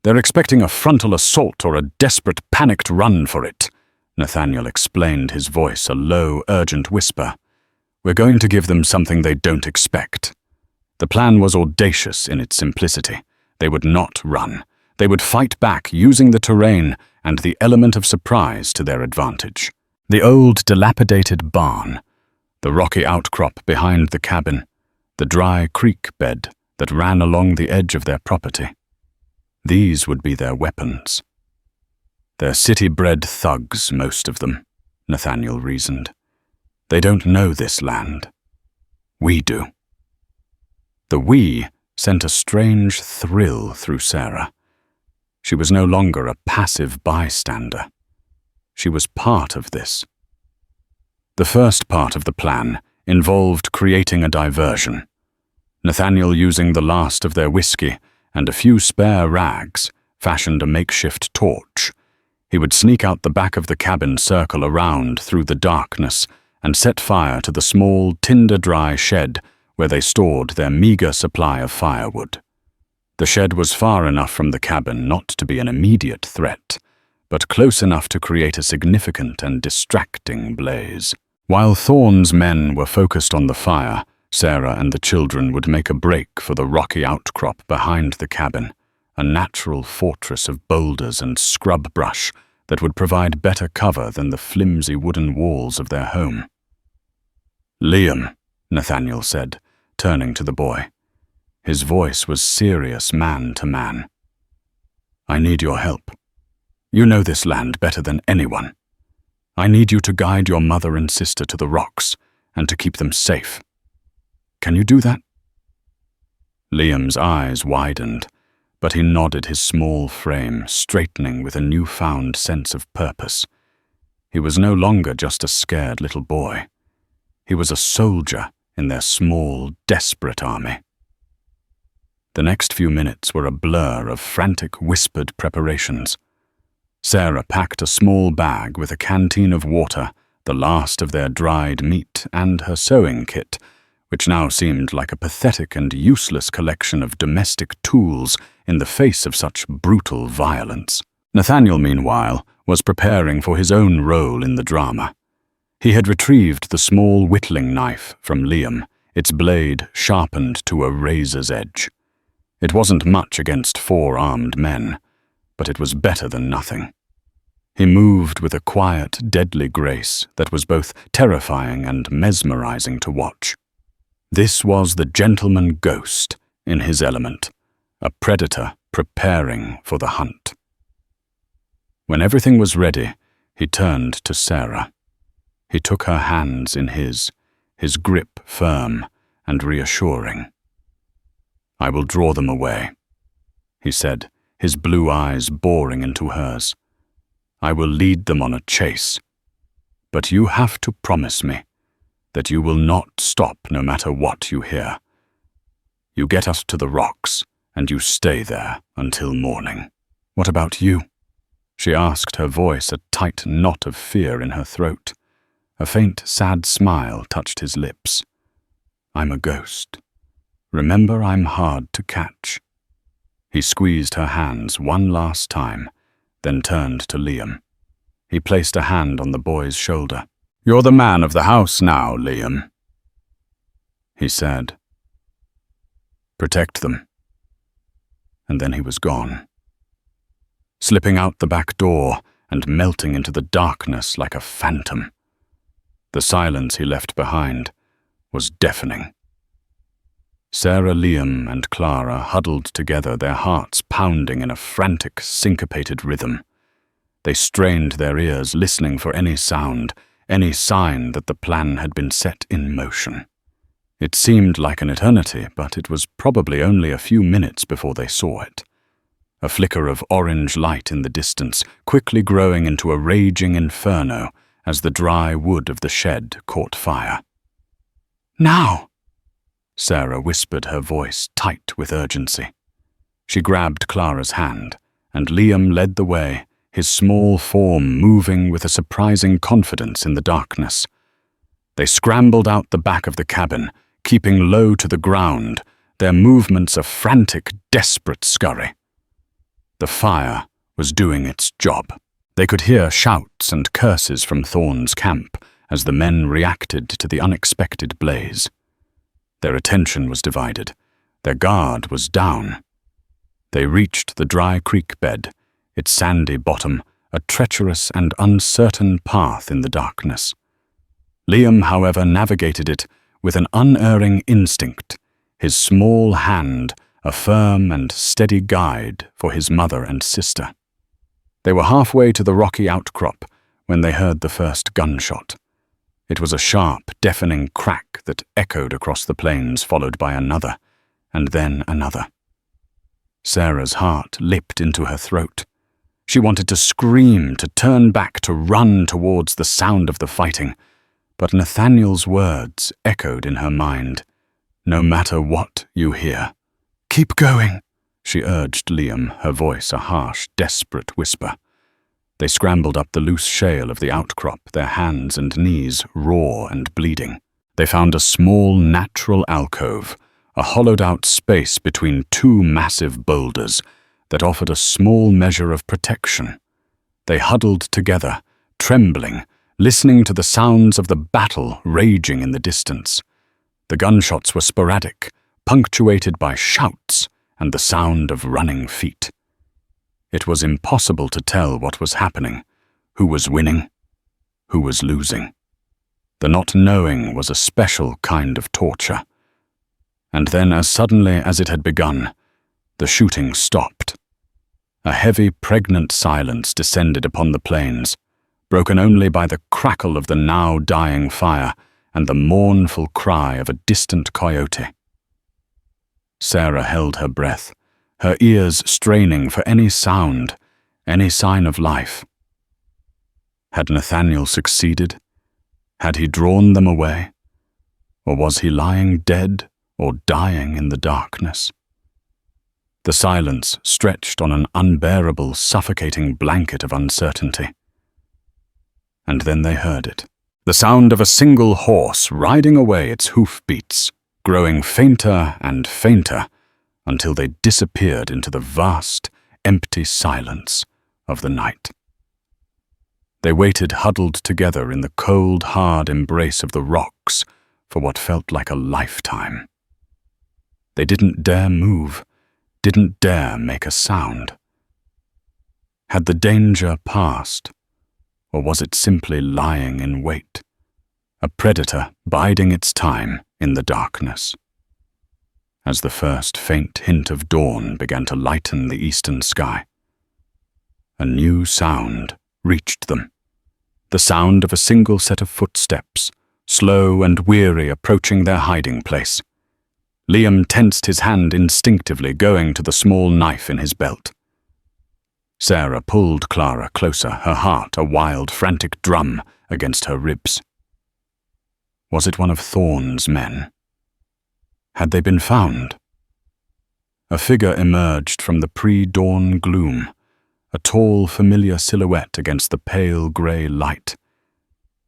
"They're expecting a frontal assault or a desperate panicked run for it," Nathaniel explained, his voice a low, urgent whisper. "We're going to give them something they don't expect." The plan was audacious in its simplicity. They would not run. They would fight back using the terrain and the element of surprise to their advantage. The old, dilapidated barn, the rocky outcrop behind the cabin, the dry creek bed that ran along the edge of their property. These would be their weapons. They're city-bred thugs, most of them, Nathaniel reasoned. They don't know this land. We do. The "we" sent a strange thrill through Sarah. She was no longer a passive bystander. She was part of this. The first part of the plan involved creating a diversion. Nathaniel, using the last of their whiskey and a few spare rags, fashioned a makeshift torch. He would sneak out the back of the cabin, circle around through the darkness, and set fire to the small, tinder-dry shed where they stored their meager supply of firewood. The shed was far enough from the cabin not to be an immediate threat, but close enough to create a significant and distracting blaze. While Thorn's men were focused on the fire, Sarah and the children would make a break for the rocky outcrop behind the cabin, a natural fortress of boulders and scrub brush that would provide better cover than the flimsy wooden walls of their home. "Liam," Nathaniel said, turning to the boy. His voice was serious, man to man. "I need your help. You know this land better than anyone. I need you to guide your mother and sister to the rocks and to keep them safe. Can you do that?" Liam's eyes widened, but he nodded, his small frame straightening with a newfound sense of purpose. He was no longer just a scared little boy. He was a soldier in their small, desperate army. The next few minutes were a blur of frantic, whispered preparations. Sarah packed a small bag with a canteen of water, the last of their dried meat, and her sewing kit, which now seemed like a pathetic and useless collection of domestic tools in the face of such brutal violence. Nathaniel, meanwhile, was preparing for his own role in the drama. He had retrieved the small whittling knife from Liam, its blade sharpened to a razor's edge. It wasn't much against 4 armed men, but it was better than nothing. He moved with a quiet, deadly grace that was both terrifying and mesmerizing to watch. This was the gentleman ghost in his element, a predator preparing for the hunt. When everything was ready, he turned to Sarah. He took her hands in his grip firm and reassuring. "I will draw them away," he said, his blue eyes boring into hers. "I will lead them on a chase. But you have to promise me that you will not stop no matter what you hear. You get us to the rocks, and you stay there until morning." "What about you?" she asked, her voice a tight knot of fear in her throat. A faint, sad smile touched his lips. "I'm a ghost. Remember, I'm hard to catch." He squeezed her hands one last time, then turned to Liam. He placed a hand on the boy's shoulder. "You're the man of the house now, Liam," he said. "Protect them." And then he was gone, slipping out the back door and melting into the darkness like a phantom. The silence he left behind was deafening. Sarah, Liam, and Clara huddled together, their hearts pounding in a frantic, syncopated rhythm. They strained their ears, listening for any sound, any sign that the plan had been set in motion. It seemed like an eternity, but it was probably only a few minutes before they saw it. A flicker of orange light in the distance, quickly growing into a raging inferno as the dry wood of the shed caught fire. "Now!" Sarah whispered, her voice tight with urgency. She grabbed Clara's hand, and Liam led the way, his small form moving with a surprising confidence in the darkness. They scrambled out the back of the cabin, keeping low to the ground, their movements a frantic, desperate scurry. The fire was doing its job. They could hear shouts and curses from Thorne's camp as the men reacted to the unexpected blaze. Their attention was divided. Their guard was down. They reached the dry creek bed, its sandy bottom, a treacherous and uncertain path in the darkness. Liam, however, navigated it with an unerring instinct, his small hand a firm and steady guide for his mother and sister. They were halfway to the rocky outcrop when they heard the first gunshot. It was a sharp, deafening crack that echoed across the plains, followed by another, and then another. Sarah's heart leapt into her throat. She wanted to scream, to turn back, to run towards the sound of the fighting, but Nathaniel's words echoed in her mind. "No matter what you hear, keep going," she urged Liam, her voice a harsh, desperate whisper. They scrambled up the loose shale of the outcrop, their hands and knees raw and bleeding. They found a small, natural alcove, a hollowed-out space between two massive boulders that offered a small measure of protection. They huddled together, trembling, listening to the sounds of the battle raging in the distance. The gunshots were sporadic, punctuated by shouts and the sound of running feet. It was impossible to tell what was happening, who was winning, who was losing. The not knowing was a special kind of torture. And then, as suddenly as it had begun, the shooting stopped. A heavy, pregnant silence descended upon the plains, broken only by the crackle of the now dying fire and the mournful cry of a distant coyote. Sarah held her breath, her ears straining for any sound, any sign of life. Had Nathaniel succeeded? Had he drawn them away? Or was he lying dead or dying in the darkness? The silence stretched on an unbearable, suffocating blanket of uncertainty. And then they heard it. The sound of a single horse riding away its hoofbeats, growing fainter and fainter until they disappeared into the vast, empty silence of the night. They waited huddled together in the cold, hard embrace of the rocks for what felt like a lifetime. They didn't dare move, didn't dare make a sound. Had the danger passed, or was it simply lying in wait, a predator biding its time in the darkness? As the first faint hint of dawn began to lighten the eastern sky, a new sound reached them, the sound of a single set of footsteps, slow and weary, approaching their hiding place. Liam tensed his hand instinctively, going to the small knife in his belt. Sarah pulled Clara closer, her heart a wild, frantic drum against her ribs. Was it one of Thorne's men? Had they been found? A figure emerged from the pre-dawn gloom, a tall, familiar silhouette against the pale grey light.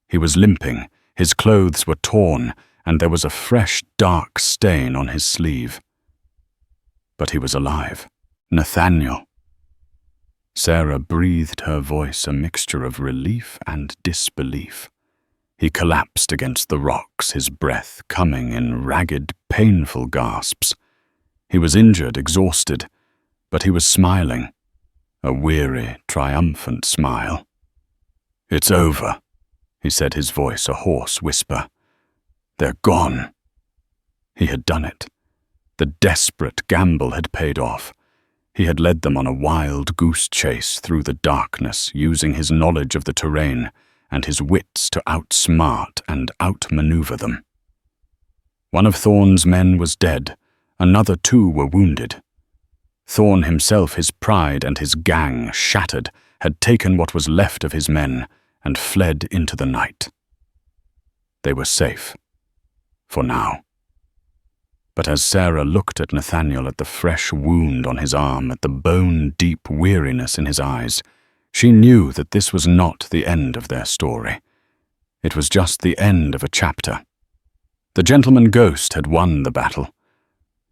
He was limping, his clothes were torn, and there was a fresh, dark stain on his sleeve. But he was alive. Nathaniel. Sarah breathed, her voice a mixture of relief and disbelief. He collapsed against the rocks, his breath coming in ragged, painful gasps. He was injured, exhausted, but he was smiling, a weary, triumphant smile. "It's over," he said, his voice a hoarse whisper. "They're gone." He had done it. The desperate gamble had paid off. He had led them on a wild goose chase through the darkness, using his knowledge of the terrain and his wits to outsmart and outmaneuver them. One of Thorne's men was dead, another two were wounded. Thorne himself, his pride and his gang shattered, had taken what was left of his men and fled into the night. They were safe. For now. But as Sarah looked at Nathaniel, at the fresh wound on his arm, at the bone-deep weariness in his eyes, she knew that this was not the end of their story. It was just the end of a chapter. The gentleman ghost had won the battle,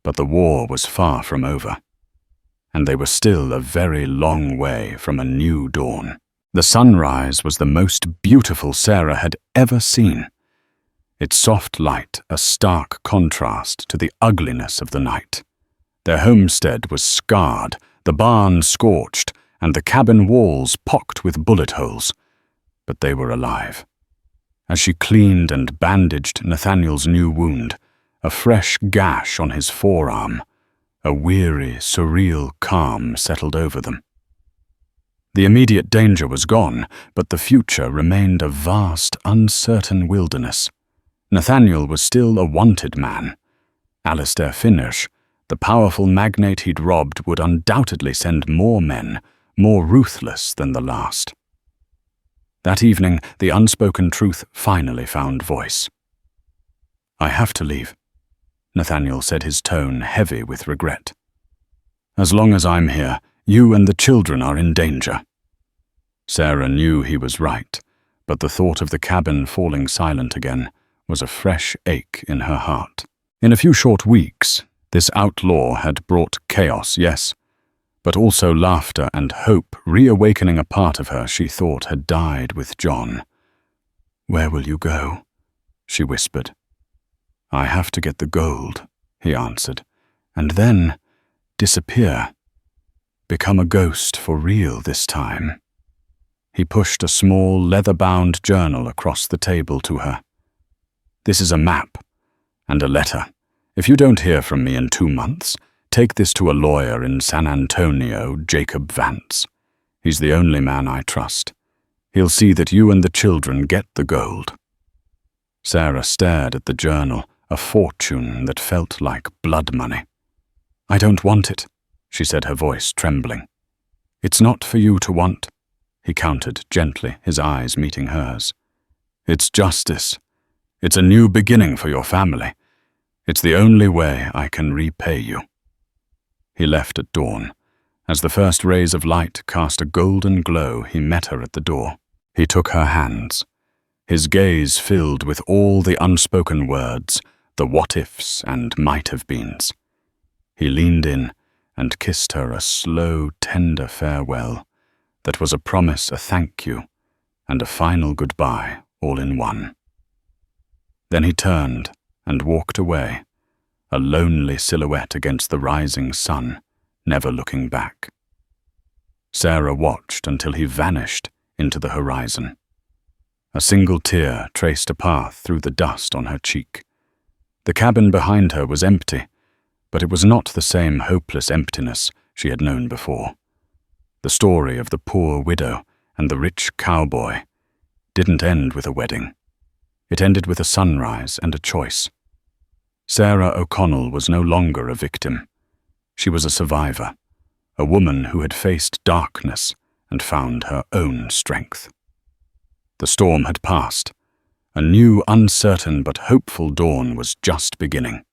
but the war was far from over, and they were still a very long way from a new dawn. The sunrise was the most beautiful Sarah had ever seen. Its soft light a stark contrast to the ugliness of the night. Their homestead was scarred, the barn scorched, and the cabin walls pocked with bullet holes, but they were alive. As she cleaned and bandaged Nathaniel's new wound, a fresh gash on his forearm, a weary, surreal calm settled over them. The immediate danger was gone, but the future remained a vast, uncertain wilderness. Nathaniel was still a wanted man. Alistair Finnish, the powerful magnate he'd robbed, would undoubtedly send more men, more ruthless than the last. That evening, the unspoken truth finally found voice. "I have to leave," Nathaniel said, his tone heavy with regret. "As long as I'm here, you and the children are in danger." Sarah knew he was right, but the thought of the cabin falling silent again was a fresh ache in her heart. In a few short weeks, this outlaw had brought chaos, yes, but also laughter and hope, reawakening a part of her she thought had died with John. "Where will you go?" she whispered. "I have to get the gold," he answered, "and then disappear. Become a ghost for real this time." He pushed a small, leather-bound journal across the table to her. "This is a map and a letter. If you don't hear from me in 2 months, take this to a lawyer in San Antonio, Jacob Vance. He's the only man I trust. He'll see that you and the children get the gold." Sarah stared at the journal, a fortune that felt like blood money. "I don't want it," she said, her voice trembling. "It's not for you to want," he countered gently, his eyes meeting hers. "It's justice. It's a new beginning for your family. It's the only way I can repay you." He left at dawn. As the first rays of light cast a golden glow, he met her at the door. He took her hands. His gaze filled with all the unspoken words, the what-ifs and might-have-beens. He leaned in and kissed her a slow, tender farewell that was a promise, a thank you, and a final goodbye all in one. Then he turned and walked away, a lonely silhouette against the rising sun, never looking back. Sarah watched until he vanished into the horizon. A single tear traced a path through the dust on her cheek. The cabin behind her was empty, but it was not the same hopeless emptiness she had known before. The story of the poor widow and the rich cowboy didn't end with a wedding. It ended with a sunrise and a choice. Sarah O'Connell was no longer a victim. She was a survivor, a woman who had faced darkness and found her own strength. The storm had passed. A new, uncertain but hopeful dawn was just beginning.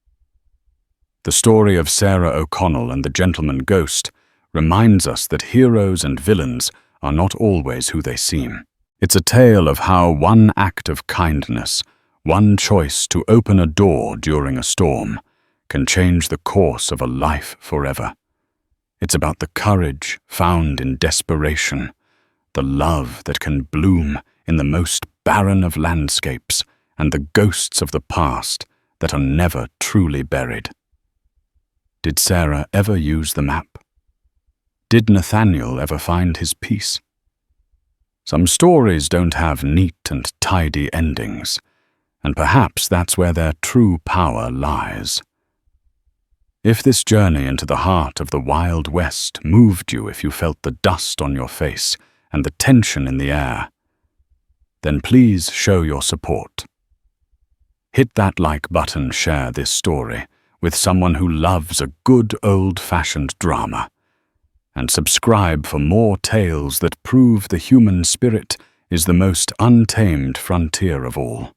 The story of Sarah O'Connell and the gentleman ghost reminds us that heroes and villains are not always who they seem. It's a tale of how one act of kindness, one choice to open a door during a storm, can change the course of a life forever. It's about the courage found in desperation, the love that can bloom in the most barren of landscapes, and the ghosts of the past that are never truly buried. Did Sarah ever use the map? Did Nathaniel ever find his peace? Some stories don't have neat and tidy endings, and perhaps that's where their true power lies. If this journey into the heart of the Wild West moved you, if you felt the dust on your face and the tension in the air, then please show your support. Hit that like button, share this story with someone who loves a good old-fashioned drama, and subscribe for more tales that prove the human spirit is the most untamed frontier of all.